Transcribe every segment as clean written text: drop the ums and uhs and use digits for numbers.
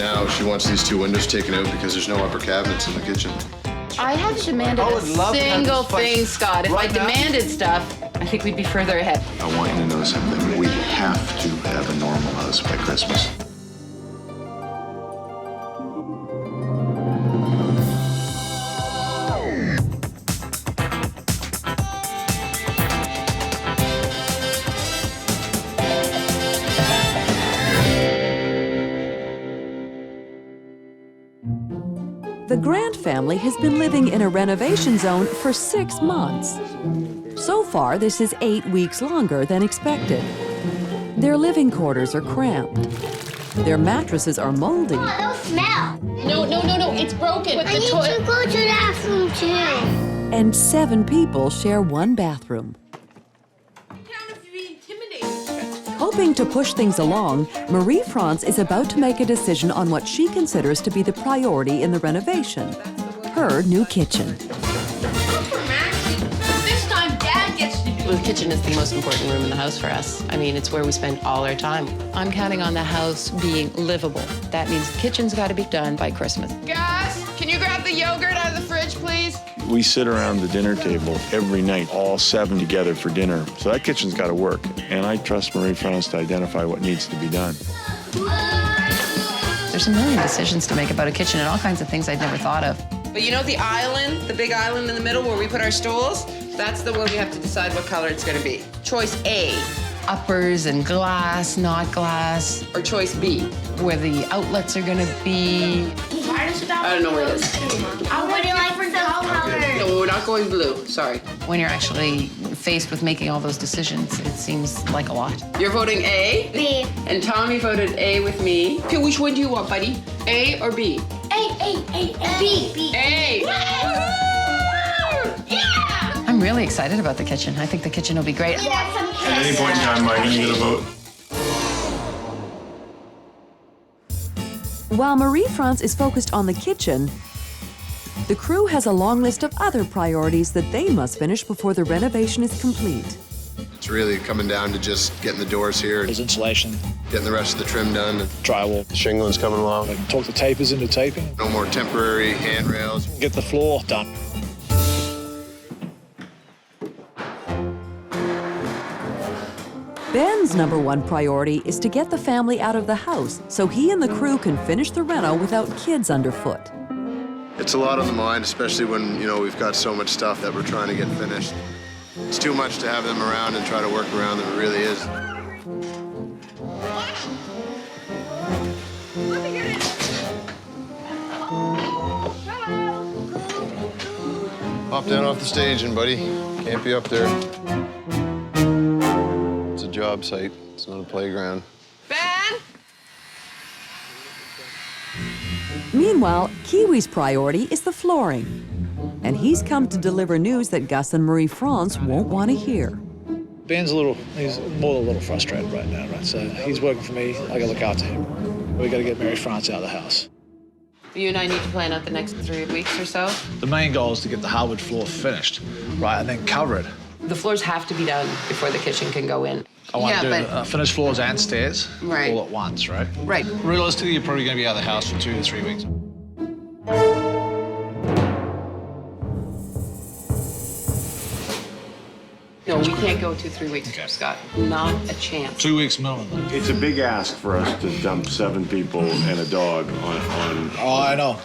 Now she wants these 2 windows taken out because there's no upper cabinets in the kitchen. I haven't demanded a single thing, Scott. If I demanded stuff, I think we'd be further ahead. I want you to know something. We have to have a normal house by Christmas. The Grant family has been living in a renovation zone for 6 months. So far, this is 8 weeks longer than expected. Their living quarters are cramped. Their mattresses are moldy. Oh, they'll smell. No, it's broken. I need to go to the bathroom too. And 7 people share one bathroom. Hoping to push things along, Marie-France is about to make a decision on what she considers to be the priority in the renovation, her new kitchen. This time, Dad gets to do it. The kitchen is the most important room in the house for us. I mean, it's where we spend all our time. I'm counting on the house being livable. That means the kitchen's got to be done by Christmas. Guys, can you grab the yogurt out of the fridge, please? We sit around the dinner table every night, all 7 together for dinner. So that kitchen's got to work. And I trust Marie-France to identify what needs to be done. There's a million decisions to make about a kitchen and all kinds of things I'd never thought of. But you know the island, the big island in the middle where we put our stools? That's the one we have to decide what color it's gonna be. Choice A. Uppers and glass, not glass. Or choice B. Where the outlets are gonna be. I don't know where it is. I would like some colors. No, we're not going blue, sorry. When you're actually faced with making all those decisions, it seems like a lot. You're voting A? B. And Tommy voted A with me. Okay, which one do you want, buddy? A or B? A, B. A! Yeah! I'm really excited about the kitchen. I think the kitchen will be great. At any point in time, am I going to get a vote? While Marie-France is focused on the kitchen, the crew has a long list of other priorities that they must finish before the renovation is complete. It's really coming down to just getting the doors here, There's insulation, getting the rest of the trim done. drywall. Shingling's coming along. Talk the tapers into taping. No more temporary handrails. Get the floor done. Ben's #1 priority is to get the family out of the house so he and the crew can finish the reno without kids underfoot. It's a lot on the mind, especially when, we've got so much stuff that we're trying to get finished. It's too much to have them around and try to work around them. It really is. Hop down off the stage, buddy. Can't be up there. It's a job site. It's not a playground. Ben? Meanwhile, Kiwi's priority is the flooring. And he's come to deliver news that Gus and Marie-France won't want to hear. Ben's he's more than a little frustrated right now, right? So he's working for me, I gotta look after him. We gotta get Marie-France out of the house. You and I need to plan out the next 3 weeks or so. The main goal is to get the hardwood floor finished, right, and then cover it. The floors have to be done before the kitchen can go in. I want to do but finished floors and stairs Right. all at once, right? Right. Realistically, you're probably gonna be out of the house for 2 to 3 weeks. No, we can't go 2-3 weeks, Scott. Not a chance. 2 weeks minimum. It's a big ask for us to dump 7 people and a dog on Oh, I know.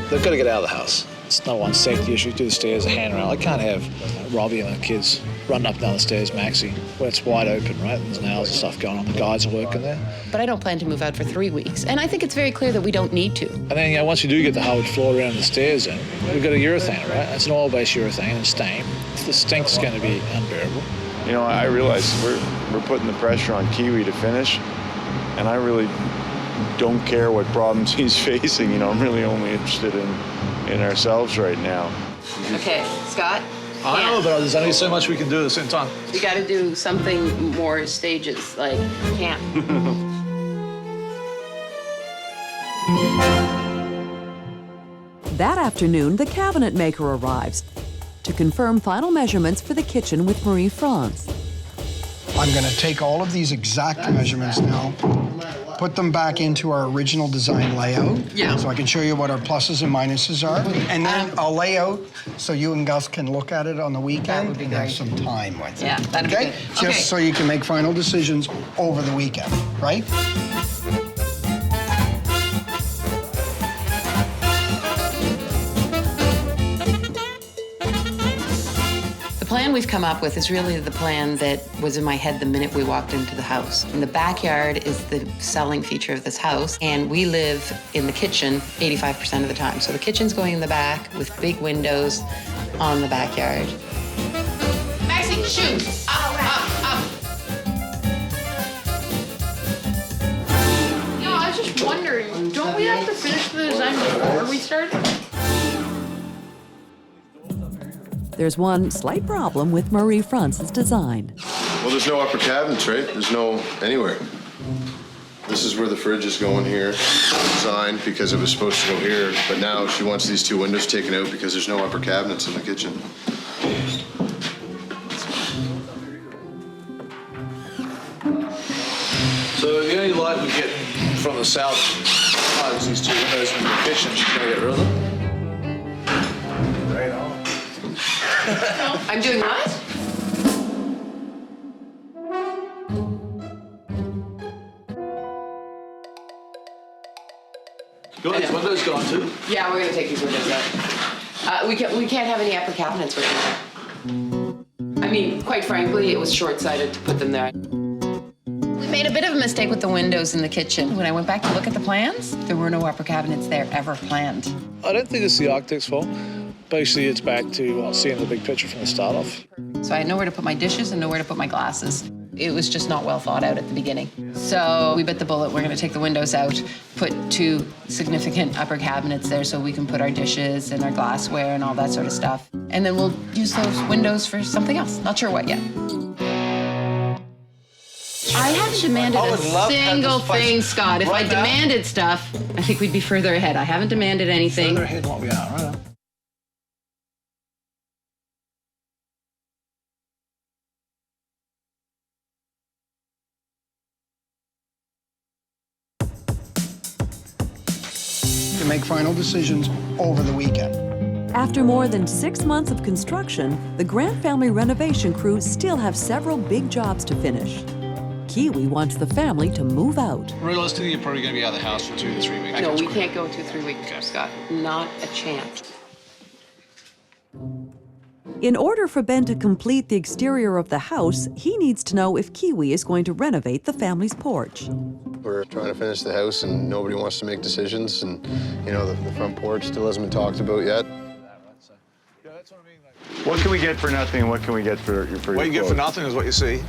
They've got to get out of the house. It's not one safety issue. Do the stairs, a handrail. I can't have Robbie and the kids running up and down the stairs, Maxie, where it's wide open, right? There's nails and stuff going on. The guys are working there. But I don't plan to move out for 3 weeks. And I think it's very clear that we don't need to. And then, once you do get the hardwood floor around the stairs in, we've got a urethane, right? It's an oil-based urethane and stain. The stink's going to be unbearable. I realize we're putting the pressure on Kiwi to finish, and I really don't care what problems he's facing. I'm really only interested in ourselves right now. Okay, Scott. I know, but there's only so much we can do at the same time. You got to do something more stages, like camp. That afternoon, the cabinet maker arrives to confirm final measurements for the kitchen with Marie-France. I'm going to take all of these exact measurements now, put them back into our original design layout. Yeah. So I can show you what our pluses and minuses are. And then I'll lay out so you and Gus can look at it on the weekend. That would be and have great. some time with it. Yeah, that'd be Okay? good. Just Okay. so you can make final decisions over the weekend, right? The plan we've come up with is really the plan that was in my head the minute we walked into the house. And the backyard is the selling feature of this house, and we live in the kitchen 85% of the time. So the kitchen's going in the back with big windows on the backyard. Maxie, shoot! Up! No, I was just wondering, don't we have to finish the design before we start? There's one slight problem with Marie France's design. Well, there's no upper cabinets, right? There's no anywhere. This is where the fridge is going here, designed because it was supposed to go here, but now she wants these two windows taken out because there's no upper cabinets in the kitchen. So the only light we get from the south side is these two windows in the kitchen. She's gonna get rid of them. Right on. I'm doing what? You got these windows gone too? Yeah, we're gonna take these windows out. We can't have any upper cabinets with them. I mean, quite frankly, it was short-sighted to put them there. We made a bit of a mistake with the windows in the kitchen. When I went back to look at the plans, there were no upper cabinets there ever planned. I don't think it's the architect's fault. Basically, it's back to seeing the big picture from the start off. So I had nowhere to put my dishes and nowhere to put my glasses. It was just not well thought out at the beginning. So we bit the bullet. We're going to take the windows out, put two significant upper cabinets there so we can put our dishes and our glassware and all that sort of stuff. And then we'll use those windows for something else. Not sure what yet. I haven't demanded a single thing, Scott. If I demanded stuff, I think we'd be further ahead. I haven't demanded anything. Further ahead than what we are, right? To make final decisions over the weekend. After more than 6 months of construction, the Grant family renovation crew still have several big jobs to finish. Kiwi wants the family to move out. Realistically, you're probably going to be out of the house for 2 to 3 weeks. No, we can't go 2-3 weeks, Scott. Not a chance. In order for Ben to complete the exterior of the house, he needs to know if Kiwi is going to renovate the family's porch. We're trying to finish the house and nobody wants to make decisions, and you know, the front porch still hasn't been talked about yet. What can we get for nothing and what can we get for your What you get for nothing is what you see.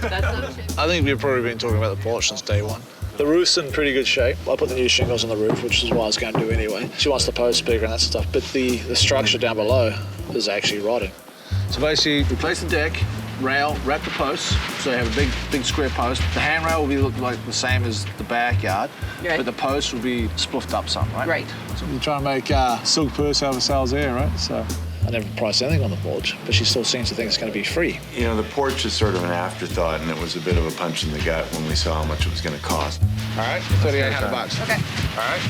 I think we've probably been talking about the porch since day one. The roof's in pretty good shape. I put the new shingles on the roof, which is what I was going to do anyway. She wants the post bigger and that stuff, but the structure down below is actually rotting. So basically, replace the deck, rail, wrap the posts, so you have a big square post. The handrail will be look like the same as the backyard, Right. but the post will be sploofed up some, right? Right. So we're trying to make silk purse out of ourselves there, right? So I never priced anything on the porch, but she still seems to think it's going to be free. You know, the porch is sort of an afterthought, and it was a bit of a punch in the gut when we saw how much it was going to cost. All right, $3,800. Okay. All right.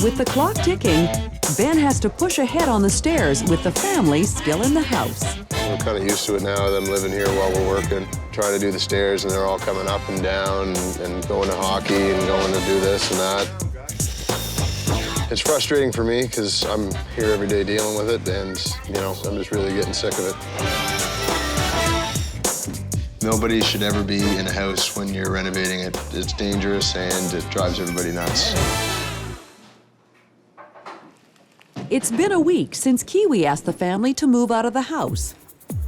With the clock ticking, Ben has to push ahead on the stairs with the family still in the house. We're kind of used to it now, them living here while we're working, trying to do the stairs, and they're all coming up and down and going to hockey and going to do this and that. It's frustrating for me because I'm here every day dealing with it, and you know, I'm just really getting sick of it. Nobody should ever be in a house when you're renovating it. It's dangerous and it drives everybody nuts. It's been a week since Kiwi asked the family to move out of the house.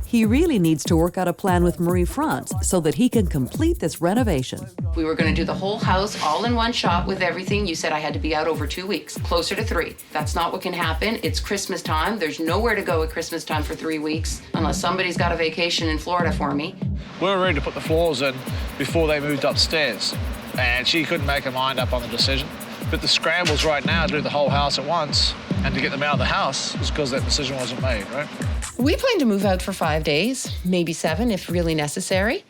He really needs to work out a plan with Marie France so that he can complete this renovation. We were going to do the whole house all in one shot with everything. You said I had to be out over 2 weeks, closer to 3. That's not what can happen. It's Christmas time. There's nowhere to go at Christmas time for 3 weeks unless somebody's got a vacation in Florida for me. We were ready to put the floors in before they moved upstairs, and she couldn't make her mind up on the decision. But the scrambles right now to do the whole house at once and to get them out of the house is because that decision wasn't made, right? We plan to move out for 5 days, maybe 7 if really necessary.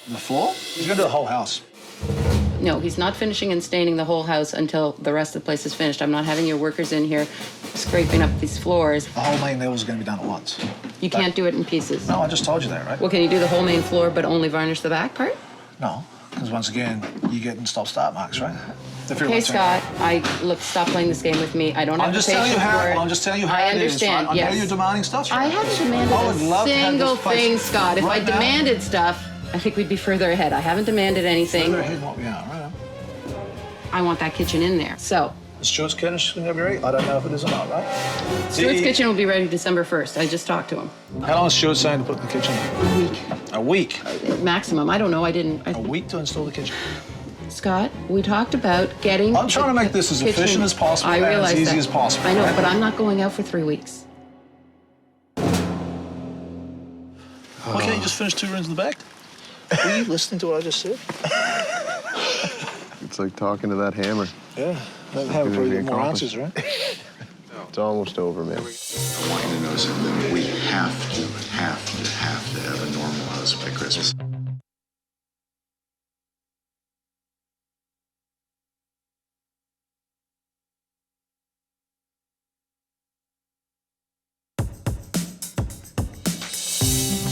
The floor? He's going to do the whole house. No, he's not finishing and staining the whole house until the rest of the place is finished. I'm not having your workers in here scraping up these floors. The whole main level is going to be done at once. You can't do it in pieces. No, I just told you that, right? Well, can you do the whole main floor but only varnish the back part? No, because once again, you get in stop-start marks, right? Okay, Scott, stop playing this game with me. I don't have the patience for it. I'm just telling you how I it is, understand, right? I know yes. you're demanding stuff. I haven't demanded I would love a to have single this place thing, Scott. If I right now. demanded stuff, I think we'd be further ahead. I haven't demanded anything. Further ahead what we are, right? I want that kitchen in there. So, Stuart's kitchen going to be ready? I don't know if it is or not, right? Stuart's kitchen will be ready December 1st. I just talked to him. How long is Stuart saying to put in the kitchen? A week. A week? Maximum. I don't know. A week to install the kitchen? Scott, we talked about getting... I'm trying to make this as efficient as possible and as easy as possible. I know, right? but I'm not going out for 3 weeks. Why can't you just finish 2 rooms in the back? Were you listening to what I just said? It's like talking to that hammer. Yeah, that hammer probably get more answers, right? It's almost over, man. I want you to know something. We have to have a normal house by Christmas.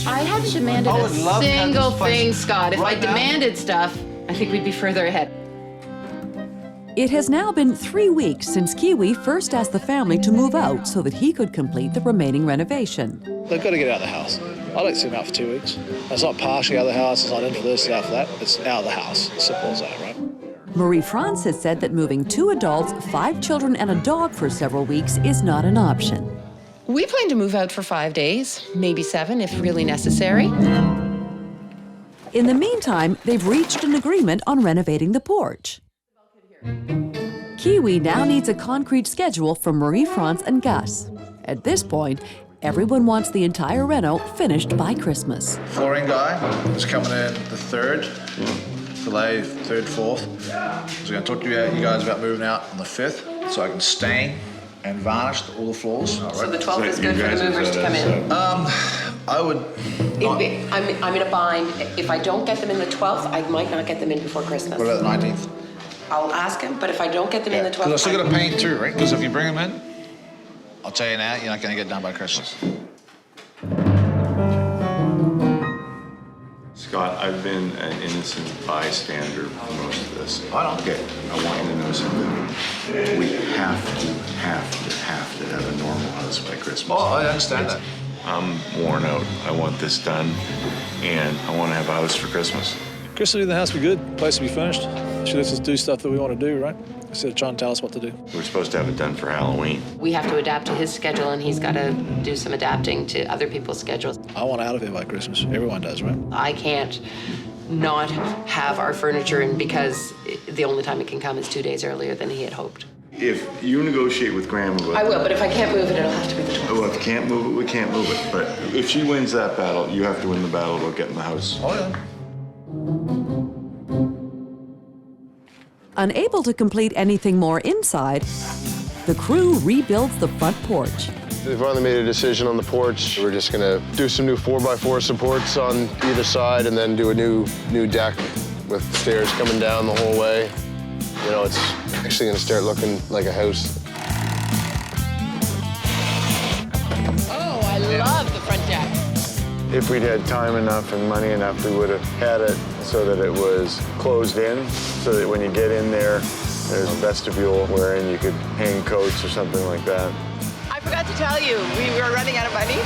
I haven't demanded a single thing, Scott. If I demanded stuff, I think we'd be further ahead. It has now been 3 weeks since Kiwi first asked the family to move out so that he could complete the remaining renovation. They've got to get out of the house. I don't see them out for 2 weeks. It's not partially out of the house, it's not in for this, out for that. It's out of the house. Simple as that, right? Marie-France has said that moving 2 adults, 5 children, and a dog for several weeks is not an option. We plan to move out for 5 days, maybe 7 if really necessary. In the meantime, they've reached an agreement on renovating the porch. Kiwi now needs a concrete schedule from Marie-France and Gus. At this point, everyone wants the entire reno finished by Christmas. Flooring guy is coming in the 3rd, delay 3rd, 4th. So we're going to talk to you guys about moving out on the 5th so I can stain and varnish all the floors. So the 12th is good for the movers to come in? I would... I'm in a bind. If I don't get them in the 12th, I might not get them in before Christmas. What about the 19th? I'll ask him, but if I don't get them in the 12th... Because I still got to paint too, right? Because if you bring them in, I'll tell you now, you're not going to get done by Christmas. Scott, I've been an innocent bystander for most of this. I don't. Okay, I want you to know something. We have to have a normal house by Christmas. Oh, I understand that. I'm worn out. I want this done, and I want to have a house for Christmas. Christmas in the house will be good. Place will be finished. She lets us do stuff that we want to do, right? Instead of trying to tell us what to do. We're supposed to have it done for Halloween. We have to adapt to his schedule, and he's got to do some adapting to other people's schedules. I want out of here by Christmas. Everyone does, right? I can't not have our furniture in because the only time it can come is 2 days earlier than he had hoped. If you negotiate with Graham about... I will, but if I can't move it, it'll have to be the 12th. Well, if you can't move it, we can't move it. But if she wins that battle, you have to win the battle about getting the house. Oh, yeah. Unable to complete anything more inside, the crew rebuilds the front porch. We've finally made a decision on the porch. We're just gonna do some new 4x4 supports on either side and then do a new deck with stairs coming down the whole way. You know, it's actually gonna start looking like a house. Oh, I love the front deck. If we'd had time enough and money enough, we would have had it so that it was closed in, so that when you get in there, there's a vestibule wherein you could hang coats or something like that. I forgot to tell you, we were running out of money,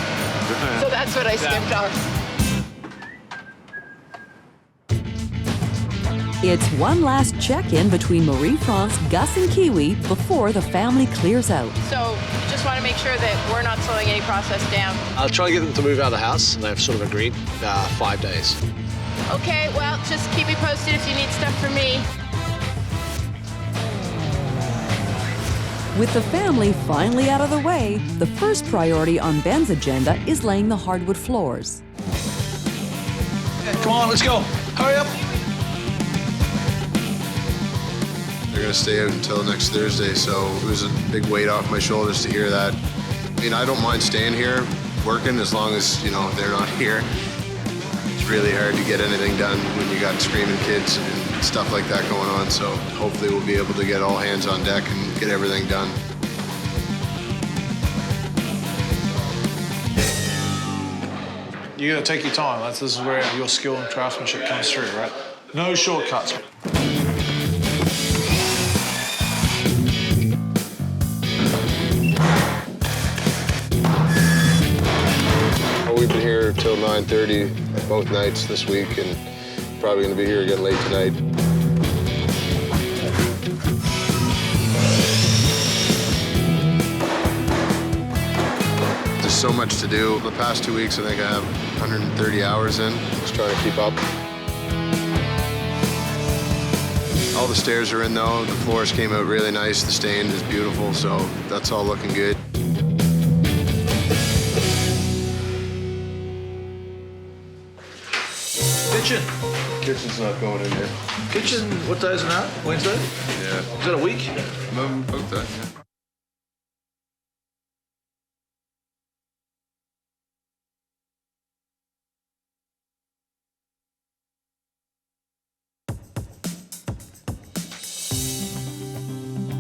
so that's what I skipped off. It's one last check-in between Marie-France, Gus, and Kiwi before the family clears out. So just want to make sure that we're not slowing any process down. I'll try to get them to move out of the house, and they've sort of agreed 5 days. Okay, well, just keep me posted if you need stuff from me. With the family finally out of the way, the first priority on Ben's agenda is laying the hardwood floors. Come on, let's go. Hurry up. They're gonna stay out until next Thursday, so it was a big weight off my shoulders to hear that. I mean, I don't mind staying here working as long as, you know, they're not here. It's really hard to get anything done when you got screaming kids and stuff like that going on. So hopefully we'll be able to get all hands on deck and get everything done. You gotta take your time. This is where your skill and craftsmanship comes through, right? No shortcuts. We've been here till 9:30 both nights this week, and probably going to be here again late tonight. There's so much to do. The past 2 weeks, I think I have 130 hours in, just trying to keep up. All the stairs are in though. The floors came out really nice. The stain is beautiful, so that's all looking good. Kitchen. Kitchen's not going in here. Kitchen, what day is it now? Wednesday? Yeah. Is that a week? About that, yeah.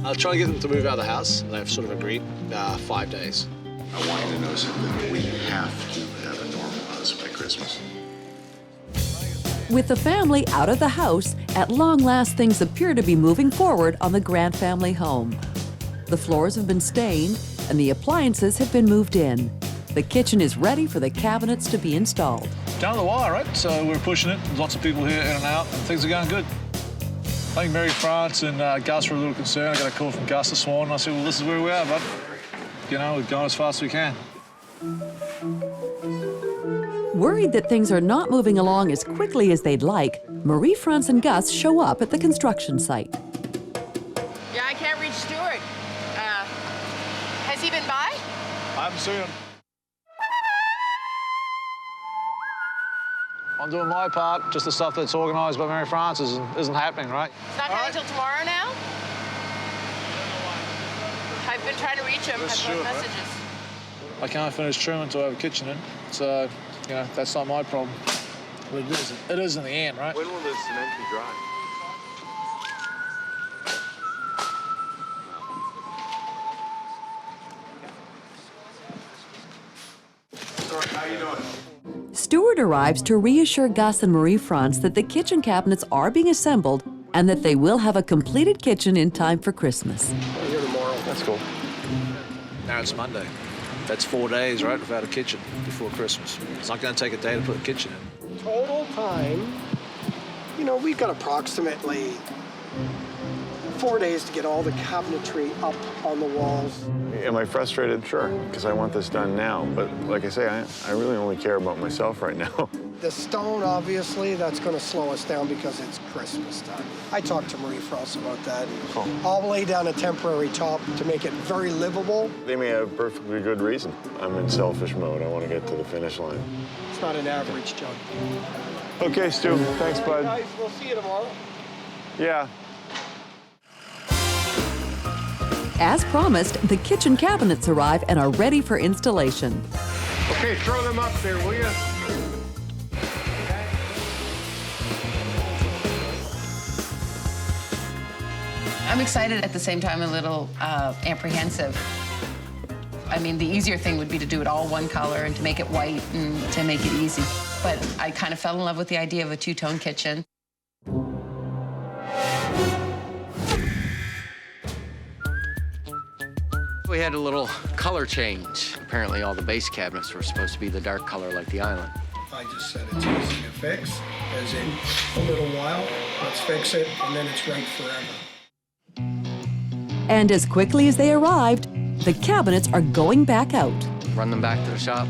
I'll try to get them to move out of the house, and they've sort of agreed 5 days. I want you to know something. We have to have a normal house by Christmas. With the family out of the house, at long last things appear to be moving forward on the Grant family home. The floors have been stained and the appliances have been moved in. The kitchen is ready for the cabinets to be installed. Down the wire, right? So we're pushing it. Lots of people here in and out, and things are going good. I think Mary France and Gus were a little concerned. I got a call from Gus this morning. I said, well, this is where we are, bud. You know, we're going as fast as we can. Worried that things are not moving along as quickly as they'd like, Marie France and Gus show up at the construction site. Yeah, I can't reach Stuart. Has he been by? I haven't seen him. I'm doing my part, just the stuff that's organised by Mary France isn't happening, right? It's not coming until tomorrow now? I've been trying to reach him. That's I've true, left right? messages. I can't finish trimming until I have a kitchen in, so, you know, that's not my problem. But it is in the end, right? When will this cement be dry? How you doing? Stuart arrives to reassure Gus and Marie France that the kitchen cabinets are being assembled and that they will have a completed kitchen in time for Christmas. Here tomorrow. That's cool. Now it's Monday. That's 4 days, right, without a kitchen before Christmas. It's not going to take a day to put a kitchen in. Total time, you know, we've got approximately 4 days to get all the cabinetry up on the walls. Am I frustrated? Sure, because I want this done now. But like I say, I really only care about myself right now. The stone, obviously, that's going to slow us down because it's Christmas time. I talked to Marie Frost about that. Cool. I'll lay down a temporary top to make it very livable. They may have perfectly good reason. I'm in selfish mode. I want to get to the finish line. It's not an average job. Okay, Stu. Thanks, bud. Guys, we'll see you tomorrow. Yeah. As promised, the kitchen cabinets arrive and are ready for installation. Okay, throw them up there, will you? I'm excited, at the same time a little apprehensive. I mean, the easier thing would be to do it all one color and to make it white and to make it easy. But I kind of fell in love with the idea of a two-tone kitchen. We had a little color change. Apparently all the base cabinets were supposed to be the dark color like the island. I just said it's easy to fix, as in a little while, let's fix it, and then it's right forever. And as quickly as they arrived, the cabinets are going back out. Run them back to the shop,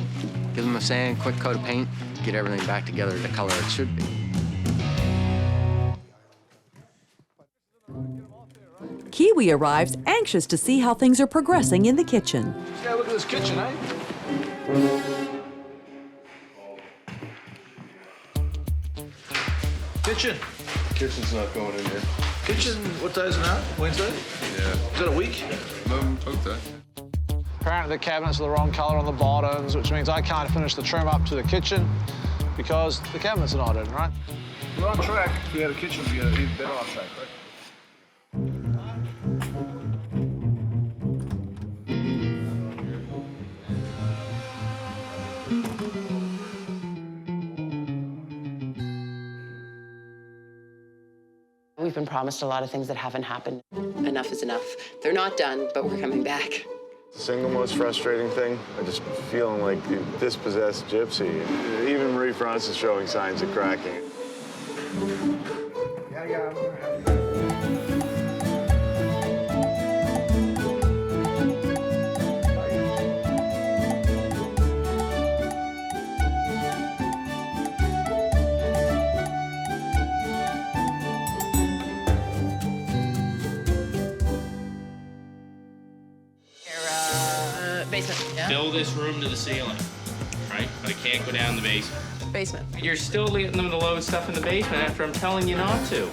give them a sand, quick coat of paint, get everything back together the color it should be. Kiwi arrives anxious to see how things are progressing in the kitchen. Yeah, look at this kitchen, eh? Kitchen. Kitchen's not going in here. Kitchen, what day is it now? Wednesday? Yeah. Is that a week? About that. Apparently the cabinets are the wrong colour on the bottoms, which means I can't finish the trim up to the kitchen because the cabinets are not in, right? We're on track. If we had a kitchen, we'd be even better on track, right? We've been promised a lot of things that haven't happened. Enough is enough. They're not done, but we're coming back. The single most frustrating thing, I just feeling like a dispossessed gypsy. Even Marie France is showing signs of cracking. Basement. Yeah. Fill this room to the ceiling, right? But it can't go down the basement. Basement. You're still letting them to load stuff in the basement after I'm telling you not to.